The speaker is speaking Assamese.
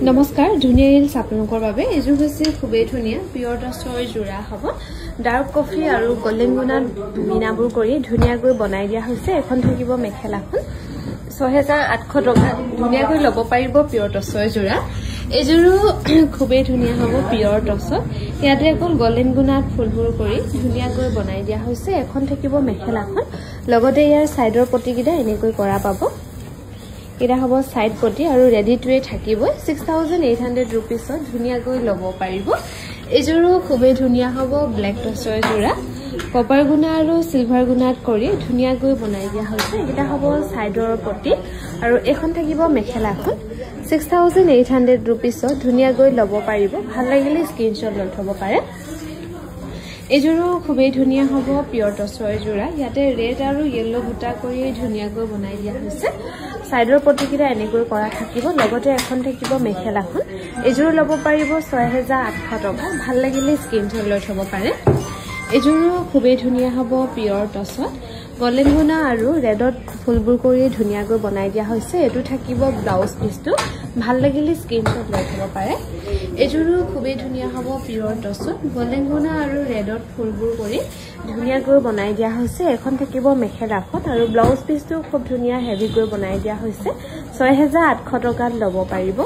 নমস্কাৰ ধুনিয়া ৰিলছ আপোনালোকৰ বাবে এযোৰ হৈছে খুবেই ধুনিয়া পিয়ৰ টছৰ যোৰা হ'ব ডাৰ্ক কফি আৰু গোল্ডেন গুণাত মিনাবোৰ কৰি ধুনিয়াকৈ বনাই দিয়া হৈছে এখন থাকিব মেখেলাখন 6800 টকা ধুনিয়াকৈ ল'ব পাৰিব পিয়ৰ টছৰ যোৰা এযোৰো খুবেই ধুনিয়া হ'ব পিয়ৰ টছত ইয়াতে অকল গোল্ডেন গুণাত ফুলবোৰ কৰি ধুনিয়াকৈ বনাই দিয়া হৈছে এখন থাকিব মেখেলাখন লগতে ইয়াৰ সাইডৰ পটিকিটা এনেকৈ কৰা পাব এটা হ'ব সাইড পটি আৰু ৰেডি টু থাকিব 6800 रुपीसত ধুনিয়াকৈ ল'ব পাৰিব এযোৰো খুবেই ধুনিয়া হ'ব ব্ল্যাক টছৰ যোৰা কপাৰ গুণা আৰু সিলভাৰ গুণাত কৰি ধুনিয়াকৈ বনাই দিয়া হৈছে এটা হ'ব সাইডৰ পটি আৰু এখন থাকিব মেখেলাখন 6800 रुपीसত ধুনিয়াকৈ ল'ব পাৰিব ভাল লাগিলে স্ক্ৰিনশ্বট লৈ থব পাৰে এযোৰো খুবেই ধুনিয়া হ'ব পিয়ৰ টছৰ যোৰা ইয়াতে ৰেড আৰু ইয়েলো বুটা কৰি ধুনিয়াকৈ বনাই দিয়া হৈছে সাইডৰ পটিকিটা এনেকৈ কৰা থাকিব লগতে এখন থাকিব মেখেলাখন এযোৰ ল'ব পাৰিব 6800 টকা ভাল লাগিলে স্ক্ৰিনশ্বট লৈ থব পাৰে এযোৰো খুবেই ধুনিয়া হ'ব পিয়ৰ টছত গোল্ডেন গুণা আৰু ৰেডত ফুলবোৰ কৰি ধুনিয়াকৈ বনাই দিয়া হৈছে এটো থাকিব ব্লাউজ পিসটো ভাল লাগিলে স্ক্ৰিনশ্বট লৈ থব পাৰে এযোৰো খুবেই ধুনিয়া হ'ব পিয়ৰ টছত গোল্ডেন গুণা আৰু ৰেডত ফুলবোৰ কৰি ধুনিয়াকৈ বনাই দিয়া হৈছে এখন থাকিব মেখেলাখন আৰু ব্লাউজ পিসটো খুব ধুনিয়া হেভি কৰি বনাই দিয়া হৈছে 6800 টকাত ল'ব পাৰিব